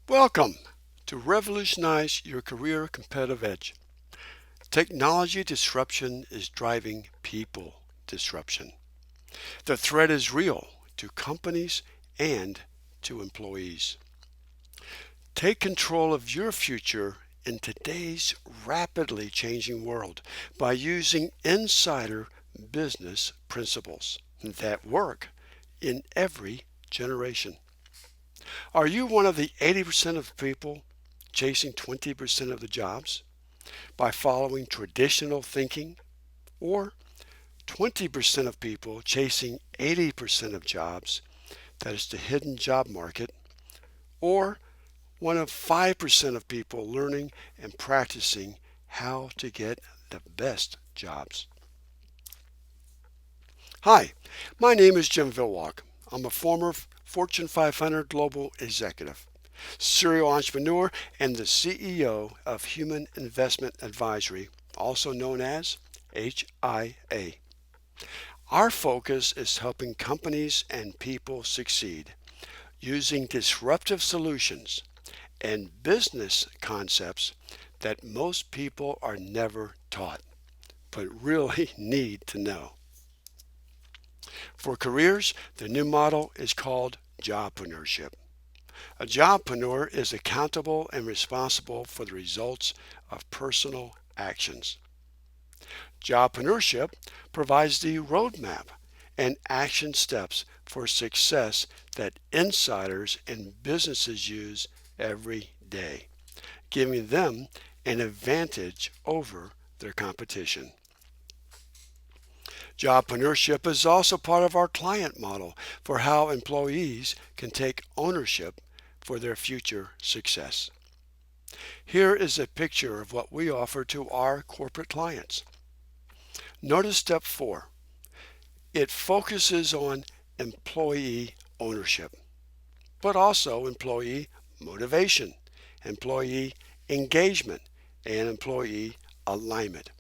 Welcome to Revolutionize Your Career Competitive Edge. Technology disruption is driving people disruption. The threat is real to companies and to employees. Take control of your future in today's rapidly changing world by using insider business principles that work in every generation. Are you one of the 80% of people chasing 20% of the jobs by following traditional thinking, or 20% of people chasing 80% of jobs, that is the hidden job market, or one of 5% of people learning and practicing how to get the best jobs? Hi, my name is Jim Vilwalk. I'm a former Fortune 500 global executive, serial entrepreneur, and the CEO of Human Investment Advisory, also known as HIA. Our focus is helping companies and people succeed using disruptive solutions and business concepts that most people are never taught, but really need to know. For careers, the new model is called jobpreneurship. A jobpreneur is accountable and responsible for the results of personal actions. Jobpreneurship provides the roadmap and action steps for success that insiders and businesses use every day, giving them an advantage over their competition. Jobpreneurship is also part of our client model for how employees can take ownership for their future success. Here is a picture of what we offer to our corporate clients. Notice step 4. It focuses on employee ownership, but also employee motivation, employee engagement, and employee alignment.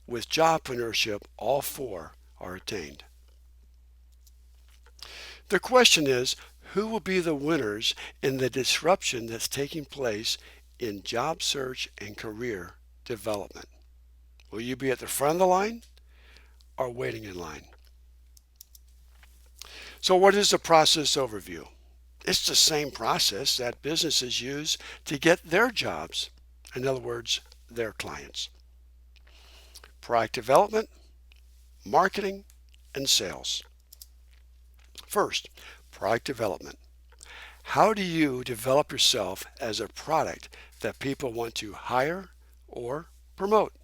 With jobpreneurship, all 4 are attained. The question is, who will be the winners in the disruption that's taking place in job search and career development? Will you be at the front of the line or waiting in line? So what is the process overview? It's the same process that businesses use to get their jobs, in other words, their clients. Product development, marketing, and sales. First, product development. How do you develop yourself as a product that people want to hire or promote?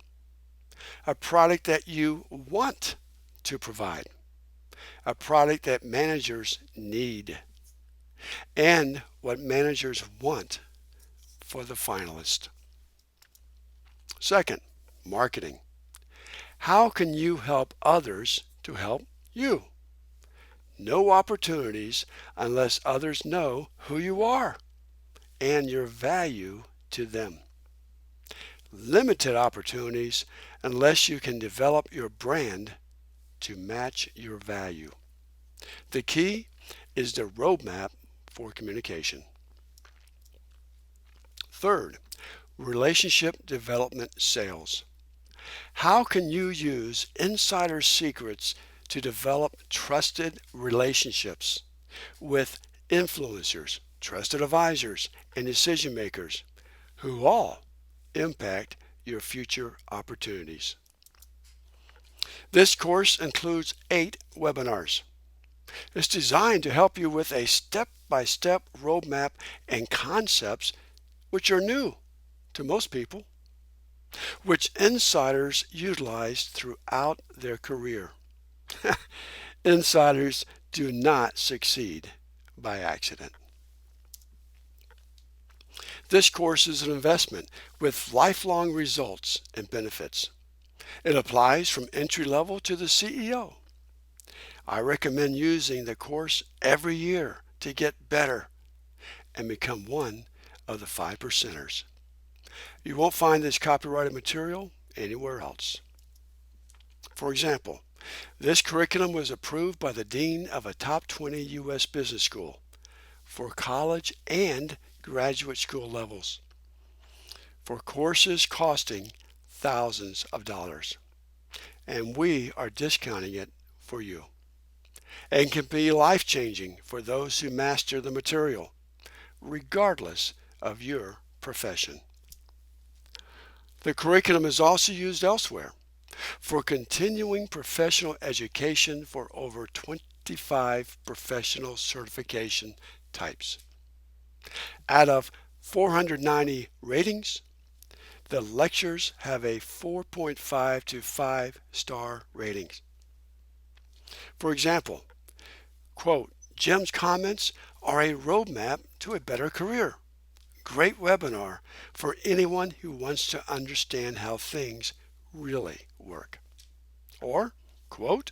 A product that you want to provide. A product that managers need. And what managers want for the finalist. Second, marketing. How can you help others to help you? No opportunities unless others know who you are and your value to them. Limited opportunities unless you can develop your brand to match your value. The key is the roadmap for communication. Third, relationship development sales. How can you use insider secrets to develop trusted relationships with influencers, trusted advisors, and decision makers who all impact your future opportunities? This course includes 8 webinars. It's designed to help you with a step-by-step roadmap and concepts which are new to most people, which insiders utilize throughout their career. Insiders do not succeed by accident. This course is an investment with lifelong results and benefits. It applies from entry level to the CEO. I recommend using the course every year to get better and become one of the 5%ers. You won't find this copyrighted material anywhere else. For example, this curriculum was approved by the dean of a top 20 U.S. business school for college and graduate school levels for courses costing thousands of dollars. And we are discounting it for you. And can be life-changing for those who master the material, regardless of your profession. The curriculum is also used elsewhere for continuing professional education for over 25 professional certification types. Out of 490 ratings, the lectures have a 4.5 to 5-star ratings. For example, quote, Jim's comments are a roadmap to a better career. Great webinar for anyone who wants to understand how things really work. Or, quote,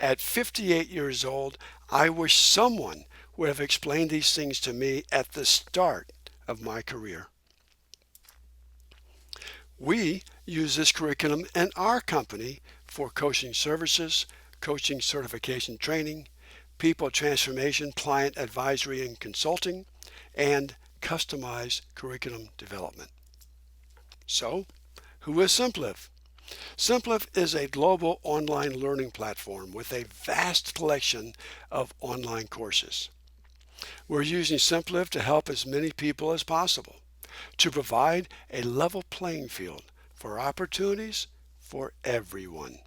at 58 years old, I wish someone would have explained these things to me at the start of my career. We use this curriculum in our company for coaching services, coaching certification training, people transformation, client advisory and consulting, and customized curriculum development. So, who is SimpleIf? SimpleIf is a global online learning platform with a vast collection of online courses. We're using SimpleIf to help as many people as possible, to provide a level playing field for opportunities for everyone,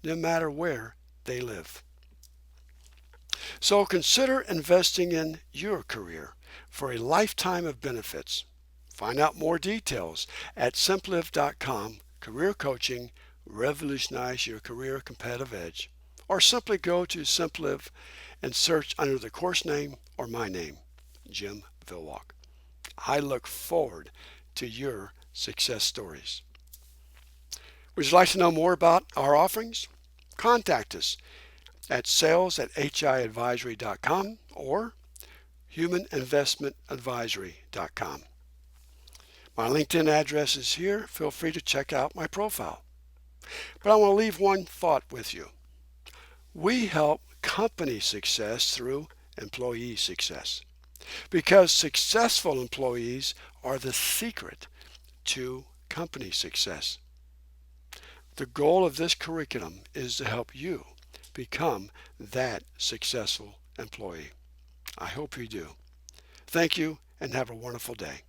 no matter where they live. So consider investing in your career for a lifetime of benefits. Find out more details at SimpleIf.com, career coaching, revolutionize your career competitive edge. Or simply go to SimpleIf and search under the course name or my name, Jim Vilwalk. I look forward to your success stories. Would you like to know more about our offerings? Contact us at sales@hiadvisory.com or humaninvestmentadvisory.com. My LinkedIn address is here. Feel free to check out my profile. But I want to leave one thought with you. We help company success through employee success because successful employees are the secret to company success. The goal of this curriculum is to help you become that successful employee. I hope you do. Thank you and have a wonderful day.